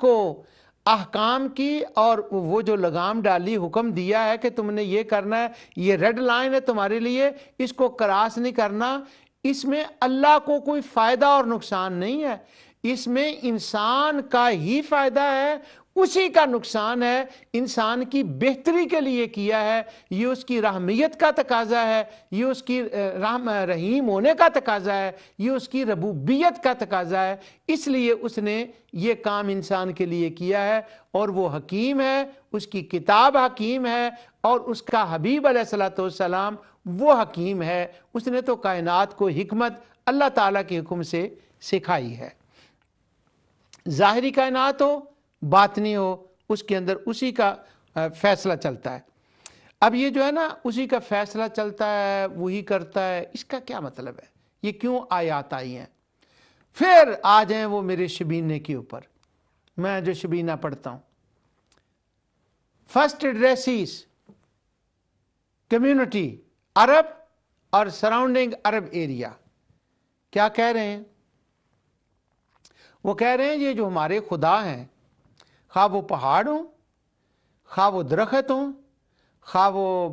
کو احکام کی اور وہ جو لگام ڈالی، حکم دیا ہے کہ تم نے یہ کرنا ہے، یہ ریڈ لائن ہے تمہارے لیے، اس کو کراس نہیں کرنا، اس میں اللہ کو کوئی فائدہ اور نقصان نہیں ہے، اس میں انسان کا ہی فائدہ ہے، اسی کا نقصان ہے، انسان کی بہتری کے لیے کیا ہے، یہ اس کی رحمیت کا تقاضا ہے، یہ اس کی رحیم ہونے کا تقاضا ہے، یہ اس کی ربوبیت کا تقاضا ہے، اس لیے اس نے یہ کام انسان کے لیے کیا ہے، اور وہ حکیم ہے، اس کی کتاب حکیم ہے، اور اس کا حبیب علیہ الصلوۃ والسلام وہ حکیم ہے، اس نے تو کائنات کو حکمت اللہ تعالیٰ کے حکم سے سکھائی ہے۔ ظاہری کائنات ہو، باطنی ہو، اس کے اندر اسی کا فیصلہ چلتا ہے۔ اب یہ جو ہے نا اسی کا فیصلہ چلتا ہے، وہی کرتا ہے، اس کا کیا مطلب ہے؟ یہ کیوں آیات آئی ہیں؟ پھر آ جائیں وہ میرے شبینے کے اوپر، میں جو شبینہ پڑھتا ہوں، فرسٹ ایڈریسز کمیونٹی عرب اور سراؤنڈنگ عرب ایریا، کیا کہہ رہے ہیں؟ وہ کہہ رہے ہیں یہ جو ہمارے خدا ہیں، خواہ وہ پہاڑ ہوں، خواہ وہ درخت ہوں، خواہ وہ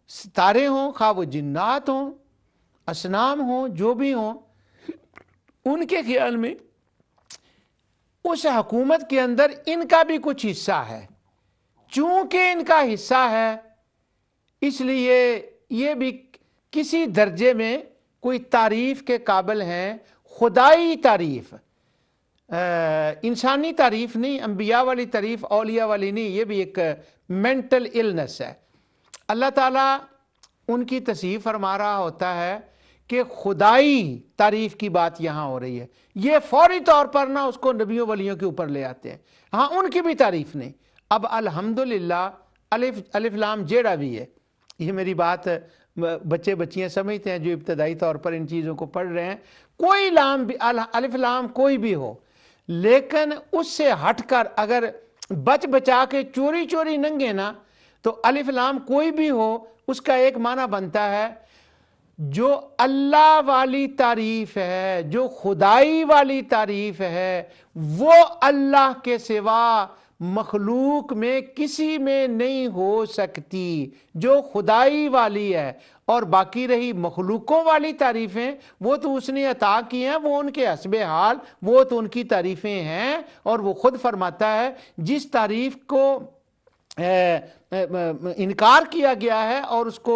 ستارے ہوں، خواہ وہ جنات ہوں، اصنام ہوں، جو بھی ہوں، ان کے خیال میں اس حکومت کے اندر ان کا بھی کچھ حصہ ہے، چونکہ ان کا حصہ ہے اس لیے یہ بھی کسی درجے میں کوئی تعریف کے قابل ہیں، خدائی تعریف، انسانی تعریف نہیں، انبیاء والی تعریف، اولیاء والی نہیں، یہ بھی ایک مینٹل النس ہے۔ اللہ تعالیٰ ان کی تصریف فرما رہا ہوتا ہے کہ خدائی تعریف کی بات یہاں ہو رہی ہے، یہ فوری طور پر نہ اس کو نبیوں ولیوں کے اوپر لے آتے ہیں، ہاں ان کی بھی تعریف نہیں۔ اب الحمدللہ الف لام جیڑا بھی ہے، یہ میری بات بچے بچیاں سمجھتے ہیں جو ابتدائی طور پر ان چیزوں کو پڑھ رہے ہیں، کوئی لام بھی، الف لام کوئی بھی ہو، لیکن اس سے ہٹ کر اگر بچ بچا کے چوری چوری ننگے نا، تو الف لام کوئی بھی ہو، اس کا ایک معنی بنتا ہے جو اللہ والی تعریف ہے، جو خدائی والی تعریف ہے، وہ اللہ کے سوا مخلوق میں کسی میں نہیں ہو سکتی، جو خدائی والی ہے۔ اور باقی رہی مخلوقوں والی تعریفیں، وہ تو اس نے عطا کی ہیں، وہ ان کے حسب حال، وہ تو ان کی تعریفیں ہیں، اور وہ خود فرماتا ہے جس تعریف کو انکار کیا گیا ہے اور اس کو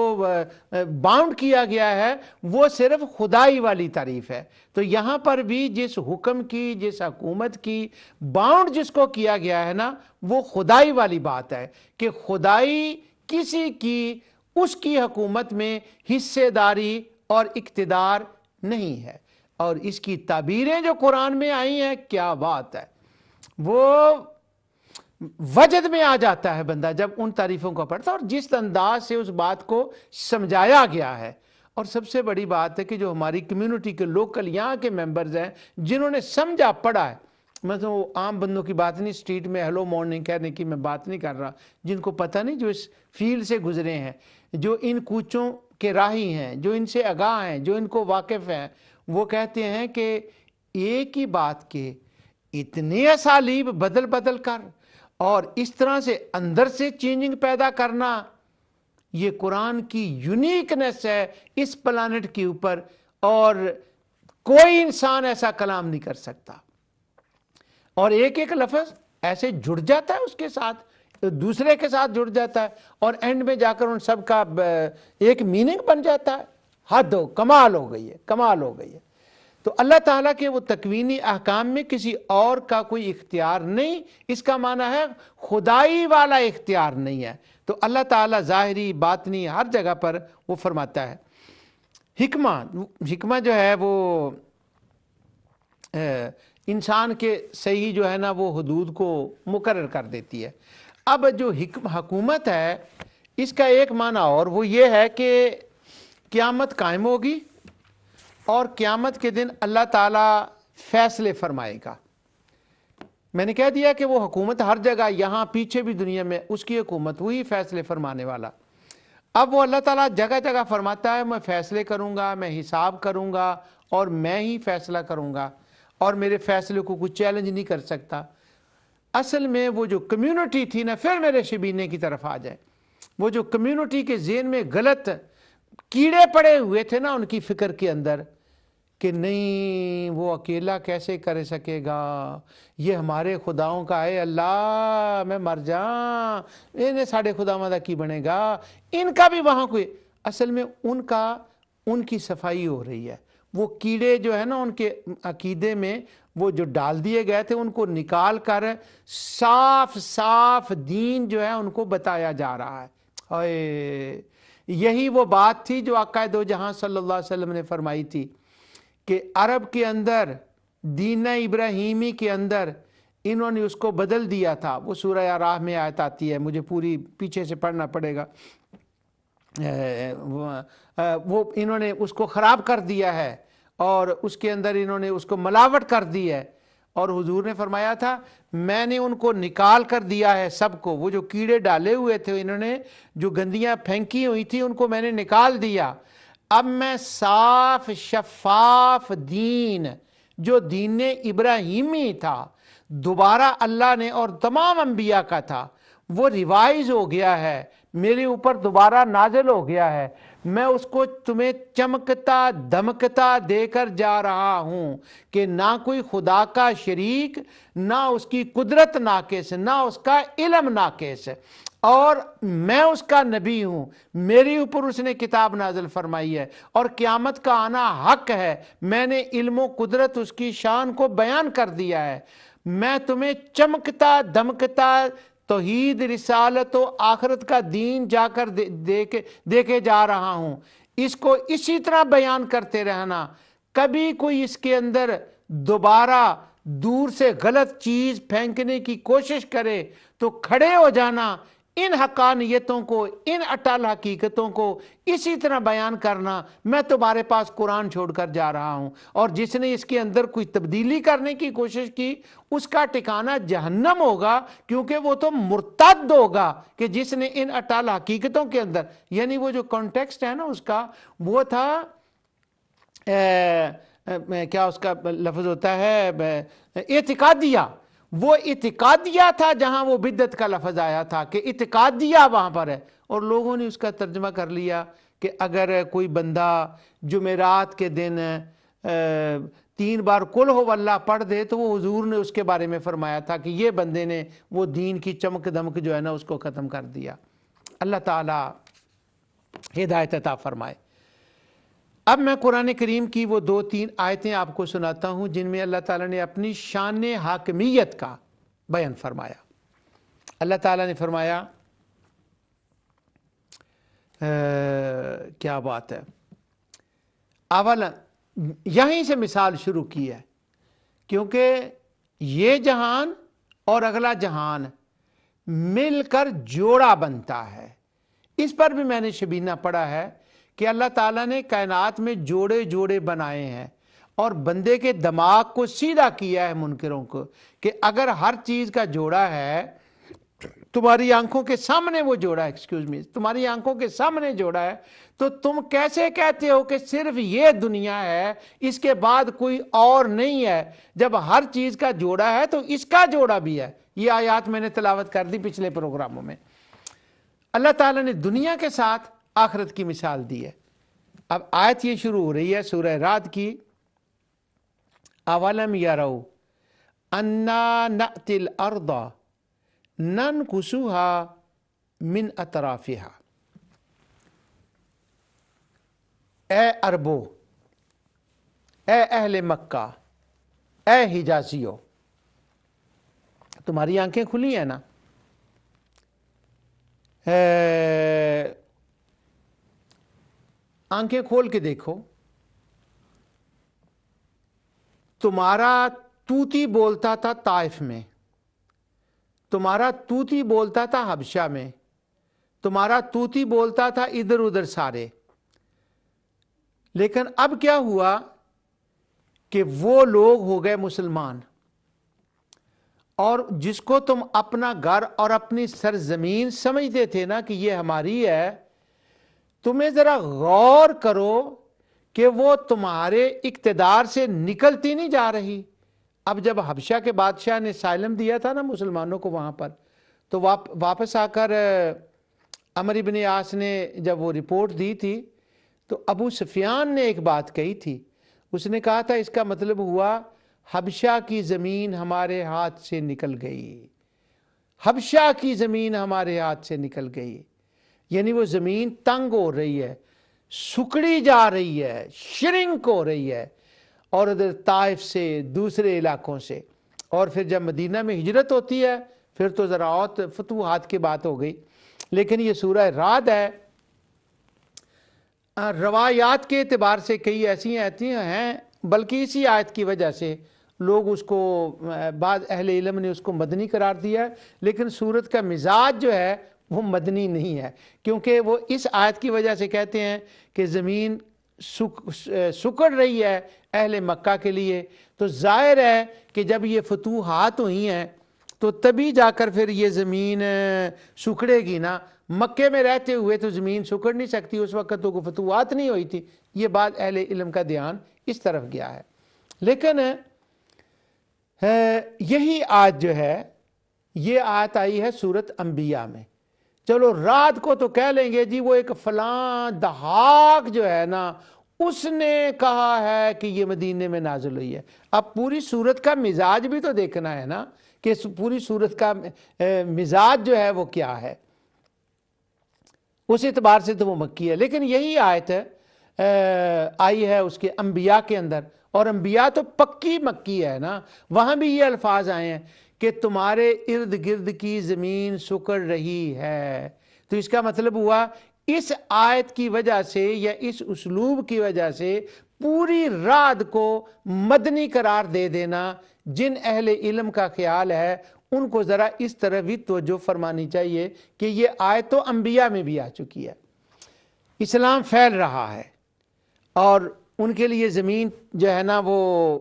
باؤنڈ کیا گیا ہے، وہ صرف خدائی والی تعریف ہے۔ تو یہاں پر بھی جس حکم کی، جس حکومت کی باؤنڈ جس کو کیا گیا ہے نا، وہ خدائی والی بات ہے کہ خدائی کسی کی اس کی حکومت میں حصے داری اور اقتدار نہیں ہے۔ اور اس کی تعبیریں جو قرآن میں آئی ہیں، کیا بات ہے، وہ وجد میں آ جاتا ہے بندہ جب ان تعریفوں کو پڑھتا ہے، اور جس انداز سے اس بات کو سمجھایا گیا ہے۔ اور سب سے بڑی بات ہے کہ جو ہماری کمیونٹی کے لوکل یہاں کے ممبرز ہیں، جنہوں نے سمجھا پڑھا ہے، مثلا وہ عام بندوں کی بات نہیں، اسٹریٹ میں ہیلو مارننگ کہنے کی میں بات نہیں کر رہا، جن کو پتہ نہیں، جو اس فیلڈ سے گزرے ہیں، جو ان کوچوں کے راہی ہیں، جو ان سے آگاہ ہیں، جو ان کو واقف ہیں، وہ کہتے ہیں کہ ایک ہی بات کے اتنے اسالیب بدل بدل کر اور اس طرح سے اندر سے چینجنگ پیدا کرنا، یہ قرآن کی یونیکنیس ہے اس پلانٹ کے اوپر، اور کوئی انسان ایسا کلام نہیں کر سکتا۔ اور ایک ایک لفظ ایسے جڑ جاتا ہے اس کے ساتھ، دوسرے کے ساتھ جڑ جاتا ہے، اور اینڈ میں جا کر ان سب کا ایک میننگ بن جاتا ہے۔ حد ہو، کمال ہو گئی ہے، کمال ہو گئی ہے۔ تو اللہ تعالیٰ کے وہ تکوینی احکام میں کسی اور کا کوئی اختیار نہیں، اس کا معنی ہے خدائی والا اختیار نہیں ہے۔ تو اللہ تعالیٰ ظاہری باطنی ہر جگہ پر وہ فرماتا ہے۔ حکمہ جو ہے وہ انسان کے صحیح جو ہے نا وہ حدود کو مقرر کر دیتی ہے۔ اب جو حکومت ہے، اس کا ایک معنی اور وہ یہ ہے کہ قیامت قائم ہوگی، اور قیامت کے دن اللہ تعالیٰ فیصلے فرمائے گا۔ میں نے کہہ دیا کہ وہ حکومت ہر جگہ، یہاں پیچھے بھی دنیا میں اس کی حکومت، وہی فیصلے فرمانے والا۔ اب وہ اللہ تعالیٰ جگہ جگہ فرماتا ہے میں فیصلے کروں گا، میں حساب کروں گا، اور میں ہی فیصلہ کروں گا، اور میرے فیصلے کو کوئی چیلنج نہیں کر سکتا۔ اصل میں وہ جو کمیونٹی تھی نا، پھر میرے شبینے کی طرف آ جائے، وہ جو کمیونٹی کے ذہن میں غلط کیڑے پڑے ہوئے تھے نا ان کی فکر کے اندر، کہ نہیں وہ اکیلا کیسے کر سکے گا، یہ ہمارے خداؤں کا ہے، اللہ میں مر جاؤں، انہیں ساڑھے خدا مدہ کی بنے گا، ان کا بھی وہاں کوئی، اصل میں ان کی صفائی ہو رہی ہے، وہ کیڑے جو ہے نا ان کے عقیدے میں وہ جو ڈال دیے گئے تھے ان کو نکال کر صاف صاف دین جو ہے ان کو بتایا جا رہا ہے۔ یہی وہ بات تھی جو آقا دو جہاں صلی اللہ علیہ وسلم نے فرمائی تھی کہ عرب کے اندر دین ابراہیمی کے اندر انہوں نے اس کو بدل دیا تھا، وہ سورہ اعراف میں آیت آتی ہے، مجھے پوری پیچھے سے پڑھنا پڑے گا، وہ انہوں نے اس کو خراب کر دیا ہے اور اس کے اندر انہوں نے اس کو ملاوٹ کر دی ہے، اور حضور نے فرمایا تھا میں نے ان کو نکال کر دیا ہے سب کو، وہ جو کیڑے ڈالے ہوئے تھے انہوں نے جو گندیاں پھینکی ہوئی تھی ان کو میں نے نکال دیا، اب میں صاف شفاف دین جو دین ابراہیمی تھا دوبارہ اللہ نے اور تمام انبیاء کا تھا وہ ریوائز ہو گیا ہے، میرے اوپر دوبارہ نازل ہو گیا ہے، میں اس کو تمہیں چمکتا دمکتا دے کر جا رہا ہوں کہ نہ کوئی خدا کا شریک، نہ اس کی قدرت ناقص، نہ اس کا علم ناقص، اور میں اس کا نبی ہوں، میرے اوپر اس نے کتاب نازل فرمائی ہے اور قیامت کا آنا حق ہے، میں نے علم و قدرت اس کی شان کو بیان کر دیا ہے، میں تمہیں چمکتا دمکتا توحید رسالت و آخرت کا دین جا کر دے کے جا رہا ہوں، اس کو اسی طرح بیان کرتے رہنا، کبھی کوئی اس کے اندر دوبارہ دور سے غلط چیز پھینکنے کی کوشش کرے تو کھڑے ہو جانا، ان حقانیتوں کو، ان اٹل حقیقتوں کو اسی طرح بیان کرنا، میں تمہارے پاس قرآن چھوڑ کر جا رہا ہوں، اور جس نے اس کے اندر کوئی تبدیلی کرنے کی کوشش کی اس کا ٹھکانہ جہنم ہوگا، کیونکہ وہ تو مرتد ہوگا کہ جس نے ان اٹل حقیقتوں کے اندر، یعنی وہ جو کانٹیکسٹ ہے نا اس کا، وہ تھا کیا اس کا لفظ ہوتا ہے، اعتقادیہ، وہ اعتقادیہ تھا جہاں وہ بدعت کا لفظ آیا تھا کہ اعتقادیہ وہاں پر ہے، اور لوگوں نے اس کا ترجمہ کر لیا کہ اگر کوئی بندہ جمعرات کے دن 3 بار قل ہو اللہ پڑھ دے تو وہ حضور نے اس کے بارے میں فرمایا تھا کہ یہ بندے نے وہ دین کی چمک دمک جو ہے نا اس کو ختم کر دیا۔ اللہ تعالی ہدایت عطا فرمائے۔ اب میں قرآن کریم کی وہ 2-3 آیتیں آپ کو سناتا ہوں جن میں اللہ تعالیٰ نے اپنی شان حاکمیت کا بیان فرمایا۔ اللہ تعالیٰ نے فرمایا کیا بات ہے، اول یہیں سے مثال شروع کی ہے، کیونکہ یہ جہان اور اگلا جہان مل کر جوڑا بنتا ہے، اس پر بھی میں نے شبینہ پڑھا ہے کہ اللہ تعالیٰ نے کائنات میں جوڑے جوڑے بنائے ہیں اور بندے کے دماغ کو سیدھا کیا ہے منکروں کو کہ اگر ہر چیز کا جوڑا ہے، تمہاری آنکھوں کے سامنے وہ جوڑا ہے، تمہاری آنکھوں کے سامنے جوڑا ہے، تو تم کیسے کہتے ہو کہ صرف یہ دنیا ہے، اس کے بعد کوئی اور نہیں ہے؟ جب ہر چیز کا جوڑا ہے تو اس کا جوڑا بھی ہے۔ یہ آیات میں نے تلاوت کر دی پچھلے پروگراموں میں۔ اللہ تعالیٰ نے دنیا کے ساتھ آخرت کی مثال دی ہے۔ اب آیت یہ شروع ہو رہی ہے سورہ رعد کی، اولم یروا انا نأتی الارض ننقصها من اطرافها، اے عربو، اے اہل مکہ، اے حجازیو، تمہاری آنکھیں کھلی ہیں نا؟ آنکھیں کھول کے دیکھو، تمہارا طوطی بولتا تھا طائف میں، تمہارا طوطی بولتا تھا حبشہ میں، تمہارا طوطی بولتا تھا ادھر ادھر سارے، لیکن اب کیا ہوا کہ وہ لوگ ہو گئے مسلمان، اور جس کو تم اپنا گھر اور اپنی سرزمین سمجھتے تھے نا کہ یہ ہماری ہے، تمہیں ذرا غور کرو کہ وہ تمہارے اقتدار سے نکلتی نہیں جا رہی، اب جب حبشہ کے بادشاہ نے سائلم دیا تھا نا مسلمانوں کو وہاں پر، تو واپس آ کر عمرو بن عاص نے جب وہ رپورٹ دی تھی تو ابو سفیان نے ایک بات کہی تھی، اس نے کہا تھا اس کا مطلب ہوا حبشہ کی زمین ہمارے ہاتھ سے نکل گئی، حبشہ کی زمین ہمارے ہاتھ سے نکل گئی، یعنی وہ زمین تنگ ہو رہی ہے، سکڑی جا رہی ہے، شرنک ہو رہی ہے، اور ادھر طائف سے دوسرے علاقوں سے، اور پھر جب مدینہ میں ہجرت ہوتی ہے پھر تو ذرا اور فتوحات کی بات ہو گئی۔ لیکن یہ سورہ رعد ہے، روایات کے اعتبار سے کئی ایسی آیتیں ہیں، بلکہ اسی آیت کی وجہ سے لوگ اس کو، بعض اہل علم نے اس کو مدنی قرار دیا ہے، لیکن سورت کا مزاج جو ہے وہ مدنی نہیں ہے، کیونکہ وہ اس آیت کی وجہ سے کہتے ہیں کہ زمین سکڑ رہی ہے اہل مکہ کے لیے، تو ظاہر ہے کہ جب یہ فتوحات ہوئی ہیں تو تبھی جا کر پھر یہ زمین سکڑے گی نا، مکے میں رہتے ہوئے تو زمین سکڑ نہیں سکتی، اس وقت تو کوئی فتوحات نہیں ہوئی تھی۔ یہ بات اہل علم کا دھیان اس طرف گیا ہے۔ لیکن یہی آیت جو ہے، یہ آیت آئی ہے سورت انبیاء میں۔ چلو رات کو تو کہہ لیں گے جی وہ ایک فلاں دہاق جو ہے نا اس نے کہا ہے کہ یہ مدینے میں نازل ہوئی ہے۔ اب پوری سورت کا مزاج بھی تو دیکھنا ہے نا کہ پوری سورت کا مزاج جو ہے وہ کیا ہے، اس اعتبار سے تو وہ مکی ہے۔ لیکن یہی آیت آئی ہے اس کے انبیاء کے اندر، اور انبیاء تو پکی مکی ہے نا، وہاں بھی یہ الفاظ آئے ہیں کہ تمہارے ارد گرد کی زمین سکڑ رہی ہے۔ تو اس کا مطلب ہوا اس آیت کی وجہ سے یا اس اسلوب کی وجہ سے پوری رات کو مدنی قرار دے دینا، جن اہل علم کا خیال ہے ان کو ذرا اس طرح بھی توجہ فرمانی چاہیے کہ یہ آیت تو انبیاء میں بھی آ چکی ہے۔ اسلام پھیل رہا ہے اور ان کے لیے زمین جو ہے نا وہ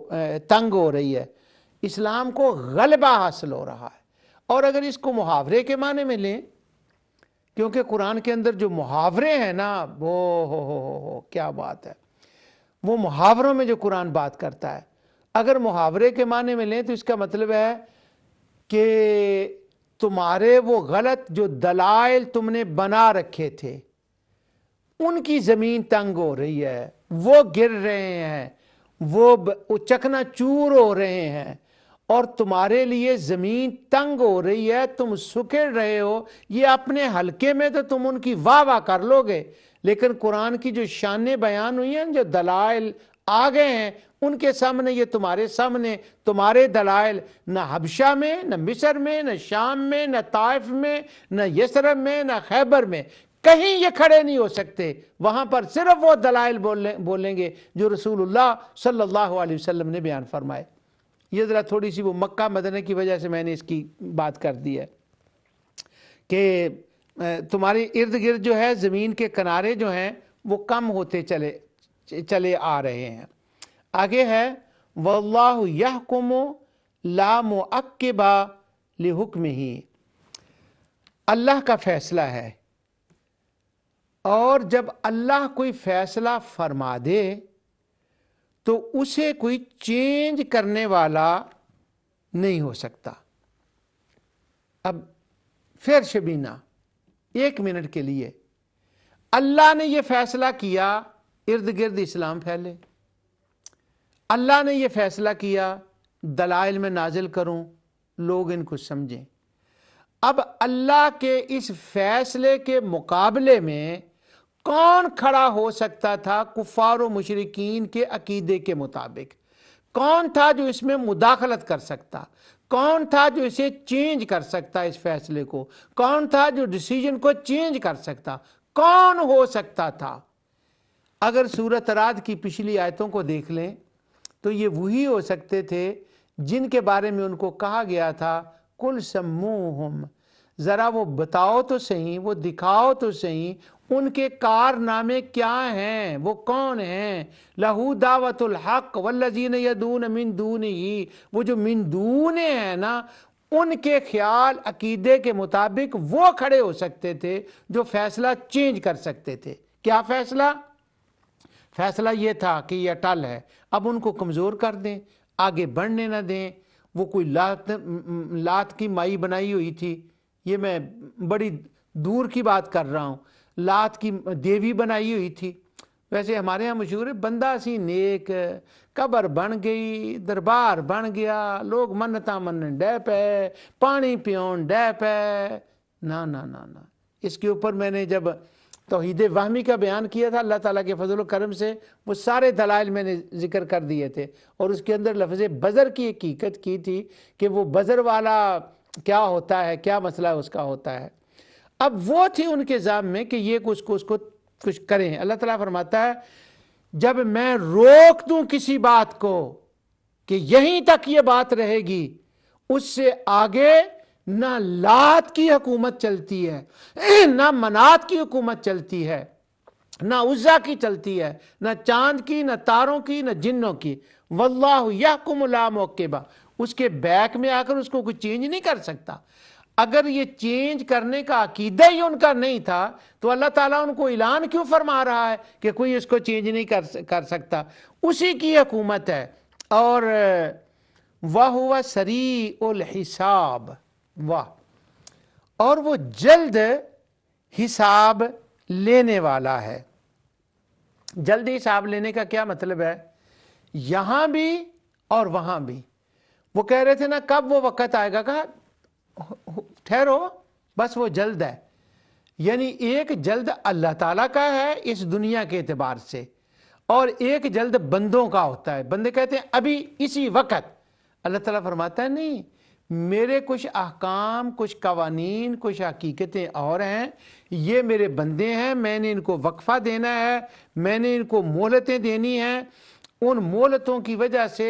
تنگ ہو رہی ہے، اسلام کو غلبہ حاصل ہو رہا ہے۔ اور اگر اس کو محاورے کے معنی میں لیں، کیونکہ قرآن کے اندر جو محاورے ہیں نا وہ ہو کیا بات ہے، وہ محاوروں میں جو قرآن بات کرتا ہے، اگر محاورے کے معنی میں لیں تو اس کا مطلب ہے کہ تمہارے وہ غلط جو دلائل تم نے بنا رکھے تھے ان کی زمین تنگ ہو رہی ہے، وہ گر رہے ہیں، وہ چکنا چور ہو رہے ہیں، اور تمہارے لیے زمین تنگ ہو رہی ہے، تم سکڑ رہے ہو۔ یہ اپنے حلقے میں تو تم ان کی واہ واہ کر لو گے، لیکن قرآن کی جو شانیں بیان ہوئی ہیں، جو دلائل آ گئے ہیں ان کے سامنے، یہ تمہارے سامنے تمہارے دلائل نہ حبشہ میں، نہ مصر میں، نہ شام میں، نہ طائف میں، نہ یثرب میں، نہ خیبر میں، کہیں یہ کھڑے نہیں ہو سکتے۔ وہاں پر صرف وہ دلائل بولیں گے جو رسول اللہ صلی اللہ علیہ وسلم نے بیان فرمائے۔ یہ ذرا تھوڑی سی وہ مکہ مدینہ کی وجہ سے میں نے اس کی بات کر دی ہے کہ تمہارے ارد گرد جو ہے زمین کے کنارے جو ہیں وہ کم ہوتے چلے آ رہے ہیں۔ آگے ہے واللہ یحکم لا معقب لحکمہ، اللہ کا فیصلہ ہے، اور جب اللہ کوئی فیصلہ فرما دے تو اسے کوئی چینج کرنے والا نہیں ہو سکتا۔ اب پھر شبینہ ایک منٹ کے لیے، اللہ نے یہ فیصلہ کیا ارد گرد اسلام پھیلے، اللہ نے یہ فیصلہ کیا دلائل میں نازل کروں لوگ ان کو سمجھیں۔ اب اللہ کے اس فیصلے کے مقابلے میں کون کھڑا ہو سکتا تھا کفار و مشرکین کے عقیدے کے مطابق؟ کون تھا جو اس میں مداخلت کر سکتا؟ کون تھا جو اسے چینج کر سکتا؟ اس فیصلے کو کون تھا جو ڈیسیجن کو چینج کر سکتا؟ کون ہو سکتا تھا؟ اگر سورۃ رعد کی پچھلی آیتوں کو دیکھ لیں تو یہ وہی ہو سکتے تھے جن کے بارے میں ان کو کہا گیا تھا کل سموہم، ذرا وہ بتاؤ تو صحیح، وہ دکھاؤ تو صحیح ان کے کارنامے کیا ہیں، وہ کون ہیں۔ لہو دعوت الحق والذین یدعون من دونہ، وہ جو من دون ہیں نا ان کے خیال عقیدے کے مطابق وہ کھڑے ہو سکتے تھے جو فیصلہ چینج کر سکتے تھے۔ کیا فیصلہ؟ فیصلہ یہ تھا کہ یہ اٹل ہے، اب ان کو کمزور کر دیں، آگے بڑھنے نہ دیں. وہ کوئی لات کی مائی بنائی ہوئی تھی، یہ میں بڑی دور کی بات کر رہا ہوں، لات کی دیوی بنائی ہوئی تھی. ویسے ہمارے ہاں مشہور ہے بندہ سی نیک، قبر بن گئی، دربار بن گیا، لوگ منتاں منن ڈے پے، پانی پیون ڈے پے. نہ نہ نہ نہ، اس کے اوپر میں نے جب توحید وہمی کا بیان کیا تھا اللہ تعالیٰ کے فضل و کرم سے، وہ سارے دلائل میں نے ذکر کر دیے تھے، اور اس کے اندر لفظ بزر کی حقیقت کی تھی کہ وہ بزر والا کیا ہوتا ہے، کیا مسئلہ اس کا ہوتا ہے. اب وہ تھی ان کے ذہن میں کہ یہ اس کو کچھ کریں. اللہ تعالیٰ فرماتا ہے جب میں روک دوں کسی بات کو کہ یہیں تک یہ بات رہے گی، اس سے آگے نہ لات کی حکومت چلتی ہے، نہ منات کی حکومت چلتی ہے، نہ عزا کی چلتی ہے، نہ چاند کی، نہ تاروں کی، نہ جنوں کی. واللہ یحکم لا معقبہ، اس کے بیک میں آ کر اس کو کوئی چینج نہیں کر سکتا. اگر یہ چینج کرنے کا عقیدہ ہی ان کا نہیں تھا تو اللہ تعالیٰ ان کو اعلان کیوں فرما رہا ہے کہ کوئی اس کو چینج نہیں کر سکتا. اسی کی حکومت ہے. اور وَهُوَ سَرِيعُ الْحِسَابِ، واہ، اور وہ جلد حساب لینے والا ہے. جلد حساب لینے کا کیا مطلب ہے؟ یہاں بھی اور وہاں بھی. وہ کہہ رہے تھے نا کب وہ وقت آئے گا، کہا ٹھہرو بس وہ جلد ہے. یعنی ایک جلد اللہ تعالیٰ کا ہے اس دنیا کے اعتبار سے، اور ایک جلد بندوں کا ہوتا ہے. بندے کہتے ہیں ابھی اسی وقت. اللہ تعالیٰ فرماتا ہے نہیں، میرے کچھ احکام، کچھ قوانین، کچھ حقیقتیں اور ہیں، یہ میرے بندے ہیں، میں نے ان کو وقفہ دینا ہے، میں نے ان کو مہلتیں دینی ہیں. ان مہلتوں کی وجہ سے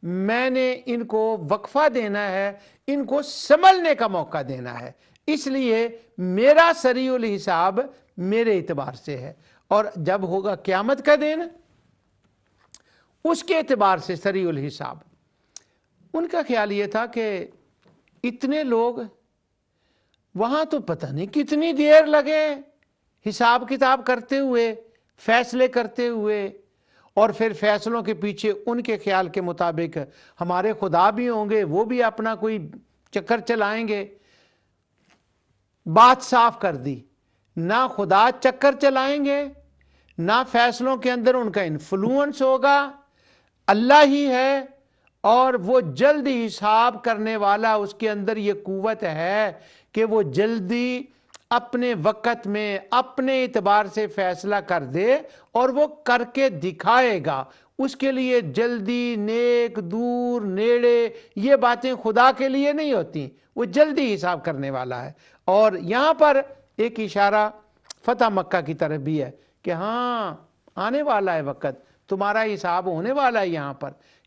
میں نے ان کو وقفہ دینا ہے، ان کو سنبھلنے کا موقع دینا ہے. اس لیے میرا سریع الحساب میرے اعتبار سے ہے، اور جب ہوگا قیامت کا دن اس کے اعتبار سے سریع الحساب. ان کا خیال یہ تھا کہ اتنے لوگ وہاں تو پتہ نہیں کتنی دیر لگے حساب کتاب کرتے ہوئے، فیصلے کرتے ہوئے، اور پھر فیصلوں کے پیچھے ان کے خیال کے مطابق ہمارے خدا بھی ہوں گے، وہ بھی اپنا کوئی چکر چلائیں گے. بات صاف کر دی، نہ خدا چکر چلائیں گے، نہ فیصلوں کے اندر ان کا انفلوئنس ہوگا، اللہ ہی ہے. اور وہ جلدی حساب کرنے والا، اس کے اندر یہ قوت ہے کہ وہ جلدی اپنے وقت میں اپنے اعتبار سے فیصلہ کر دے، اور وہ کر کے دکھائے گا. اس کے لیے جلدی، نیک، دور، نیڑے، یہ باتیں خدا کے لیے نہیں ہوتی. وہ جلدی حساب کرنے والا ہے. اور یہاں پر ایک اشارہ فتح مکہ کی طرف بھی ہے کہ ہاں آنے والا ہے وقت، تمہارا حساب ہونے والا ہے.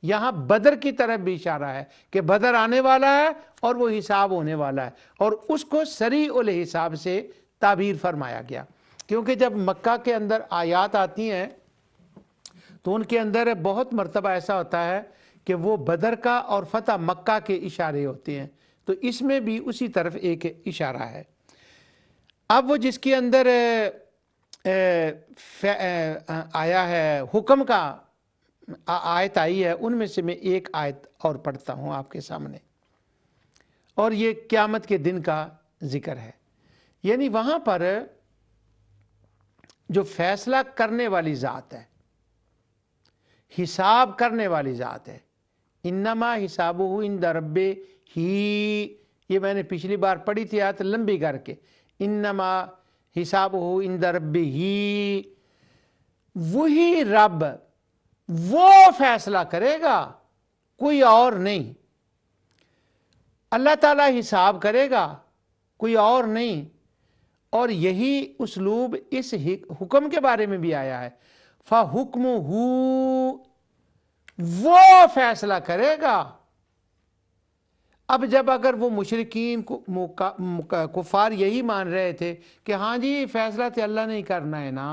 یہاں بدر کی طرف بھی اشارہ ہے کہ بدر آنے والا ہے اور وہ حساب ہونے والا ہے. اور اس کو سریع الحساب سے تعبیر فرمایا گیا، کیونکہ جب مکہ کے اندر آیات آتی ہیں تو ان کے اندر بہت مرتبہ ایسا ہوتا ہے کہ وہ بدر کا اور فتح مکہ کے اشارے ہوتے ہیں. تو اس میں بھی اسی طرف ایک اشارہ ہے. اب وہ جس کے اندر آیا ہے حکم کا آیت آئی ہے، ان میں سے میں ایک آیت اور پڑھتا ہوں آپ کے سامنے، اور یہ قیامت کے دن کا ذکر ہے. یعنی وہاں پر جو فیصلہ کرنے والی ذات ہے، حساب کرنے والی ذات ہے، انما حسابہ عند ربہ ہی، یہ میں نے پچھلی بار پڑھی تھی آیت لمبی کر کے، انما حسابہ عند ربہ ہی، وہی رب وہ فیصلہ کرے گا، کوئی اور نہیں. اللہ تعالیٰ حساب کرے گا، کوئی اور نہیں. اور یہی اسلوب اس حکم کے بارے میں بھی آیا ہے، فَحُکْمُهُ، وہ فیصلہ کرے گا. اب جب اگر وہ مشرکین کفار یہی مان رہے تھے کہ ہاں جی فیصلہ تو اللہ نہیں کرنا ہے نا،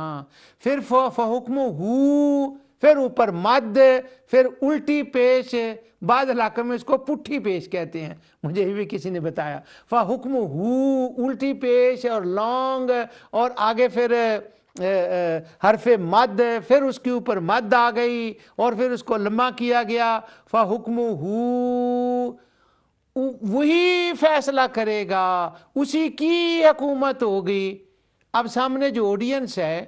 پھر فَحُکْمُهُ، پھر اوپر مد، پھر الٹی پیش، بعض علاقوں میں اس کو پٹھی پیش کہتے ہیں، مجھے بھی کسی نے بتایا. فَحُکْمُهُ، الٹی پیش اور لانگ، اور آگے پھر حرف مد، پھر اس کے اوپر مد آ گئی اور پھر اس کو لمبا کیا گیا، فَحُکْمُهُ، وہی فیصلہ کرے گا، اسی کی حکومت ہوگی۔ اب سامنے جو آڈینس ہے،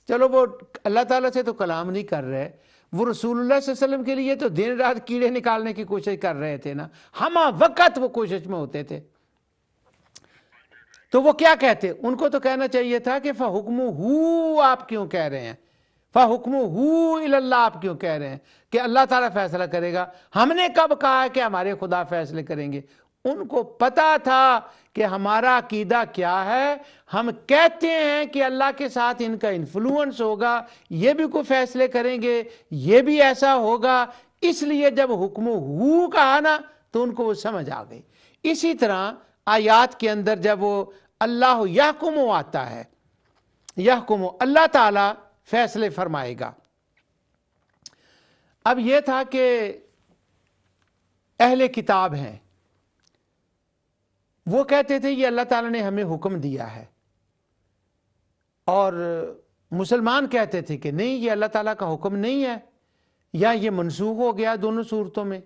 چلو وہ اللہ تعالیٰ سے تو کلام نہیں کر رہے، وہ رسول اللہ صلی اللہ علیہ وسلم کے لیے تو دن رات کیڑے نکالنے کی کوشش کر رہے تھے نا، ہمہ وقت وہ کوشش میں ہوتے تھے۔ تو وہ کیا کہتے؟ ان کو تو کہنا چاہیے تھا کہ فَحُکْمُهُ، آپ کیوں کہہ رہے ہیں؟ فَحُکْمُهُ إِلَى اللَّهِ، آپ کیوں کہہ رہے ہیں کہ اللہ تعالیٰ فیصلہ کرے گا؟ ہم نے کب کہا ہے کہ ہمارے خدا فیصلے کریں گے؟ ان کو پتا تھا کہ ہمارا عقیدہ کیا ہے، ہم کہتے ہیں کہ اللہ کے ساتھ ان کا انفلوئنس ہوگا، یہ بھی کوئی فیصلے کریں گے، یہ بھی ایسا ہوگا، اس لیے جب حُکْمُهُ کہا نا تو ان کو وہ سمجھ آ گئی۔ اسی طرح آیات کے اندر جب وہ اللہ یحکم آتا ہے، یحکم، اللہ تعالیٰ فیصلے فرمائے گا۔ اب یہ تھا کہ اہل کتاب ہیں، وہ کہتے تھے یہ اللہ تعالیٰ نے ہمیں حکم دیا ہے، اور مسلمان کہتے تھے کہ نہیں، یہ اللہ تعالیٰ کا حکم نہیں ہے، یا یہ منسوخ ہو گیا دونوں صورتوں میں۔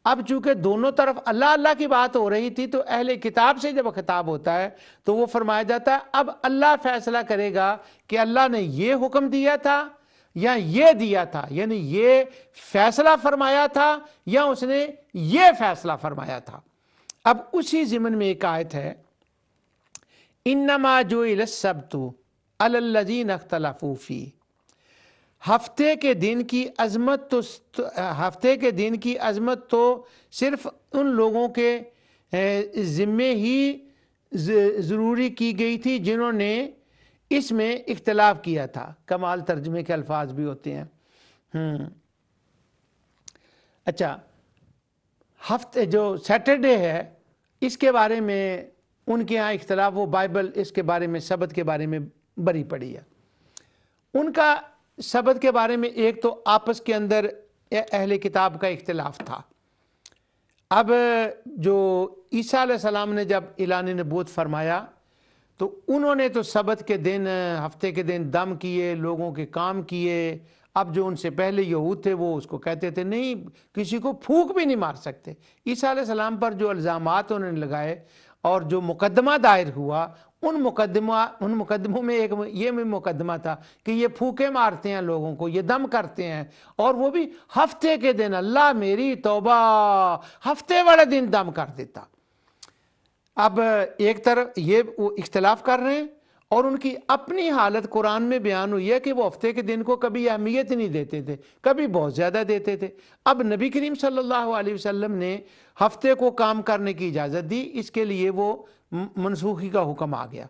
اب چونکہ دونوں طرف اللہ اللہ کی بات ہو رہی تھی، تو اہل کتاب سے جب خطاب ہوتا ہے تو وہ فرمایا جاتا ہے اب اللہ فیصلہ کرے گا کہ اللہ نے یہ حکم دیا تھا یا یہ دیا تھا، یعنی یہ فیصلہ فرمایا تھا یا اس نے یہ فیصلہ فرمایا تھا۔ اب اسی ضمن میں ایک آیت ہے، انما جعل السبت علی الذین اختلفوا فیہ، ہفتے کے دن کی عظمت تو صرف ان لوگوں کے ذمے ہی ضروری کی گئی تھی جنہوں نے اس میں اختلاف کیا تھا۔ کمال ترجمے کے الفاظ بھی ہوتے ہیں۔ اچھا، ہفتے جو سیٹرڈے ہے، اس کے بارے میں ان کے ہاں اختلاف، وہ بائبل اس کے بارے میں، سبت کے بارے میں بری پڑی ہے۔ ان کا سبت کے بارے میں ایک تو آپس کے اندر اہل کتاب کا اختلاف تھا۔ اب جو عیسیٰ علیہ السلام نے جب اعلان نبوت فرمایا تو انہوں نے تو سبت کے دن، ہفتے کے دن دم کیے، لوگوں کے کام کیے۔ اب جو ان سے پہلے یہود تھے وہ اس کو کہتے تھے نہیں، کسی کو پھونک بھی نہیں مار سکتے۔ عیسیٰ علیہ السلام پر جو الزامات انہوں نے لگائے اور جو مقدمہ دائر ہوا، ان مقدموں میں ایک یہ بھی مقدمہ تھا کہ یہ پھونکے مارتے ہیں لوگوں کو، یہ دم کرتے ہیں، اور وہ بھی ہفتے کے دن۔ اللہ میری توبہ، ہفتے والے دن دم کر دیتا۔ اب ایک طرف یہ وہ اختلاف کر رہے ہیں، اور ان کی اپنی حالت قرآن میں بیان ہوئی ہے کہ وہ ہفتے کے دن کو کبھی اہمیت نہیں دیتے تھے، کبھی بہت زیادہ دیتے تھے۔ اب نبی کریم صلی اللہ علیہ وسلم نے ہفتے کو کام کرنے کی اجازت دی، اس کے لیے وہ منسوخی کا حکم آ گیا۔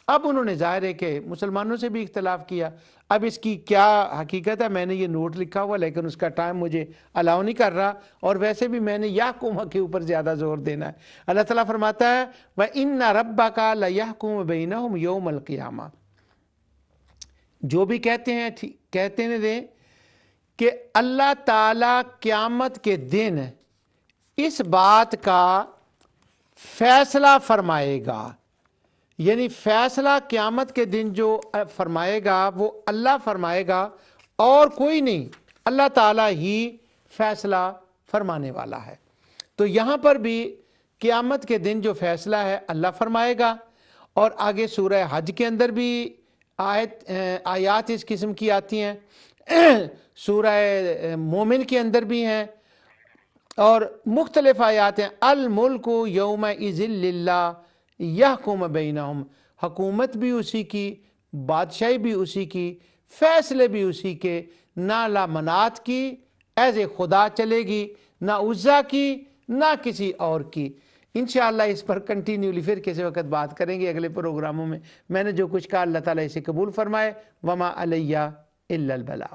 اب انہوں نے ظاہر ہے کہ مسلمانوں سے بھی اختلاف کیا۔ اب اس کی کیا حقیقت ہے، میں نے یہ نوٹ لکھا ہوا، لیکن اس کا ٹائم مجھے الاؤ نہیں کر رہا، اور ویسے بھی میں نے یحکم کے اوپر زیادہ زور دینا ہے۔ اللہ تعالیٰ فرماتا ہے وَإِنَّ رَبَّكَ لَيَحْكُمُ بَيْنَهُمْ يَوْمَ الْقِيَامَةِ، جو بھی کہتے ہیں کہ اللہ تعالیٰ قیامت کے دن اس بات کا فیصلہ فرمائے گا، یعنی فیصلہ قیامت کے دن جو فرمائے گا وہ اللہ فرمائے گا، اور کوئی نہیں، اللہ تعالیٰ ہی فیصلہ فرمانے والا ہے۔ تو یہاں پر بھی قیامت کے دن جو فیصلہ ہے اللہ فرمائے گا، اور آگے سورہ حج کے اندر بھی آیات اس قسم کی آتی ہیں، سورہ مومن کے اندر بھی ہیں، اور مختلف آیات ہیں۔ الملک یومئذ للہ یحکم بینہم، حکومت بھی اسی کی، بادشاہی بھی اسی کی، فیصلے بھی اسی کے، نہ لامنات کی ایز اے خدا چلے گی، نہ عزا کی، نہ کسی اور کی۔ انشاءاللہ اس پر کنٹینیولی پھر کسی وقت بات کریں گے اگلے پروگراموں میں۔ میں نے جو کچھ کہا اللہ تعالیٰ اسے قبول فرمائے۔ وما علیہ الا البلاغ۔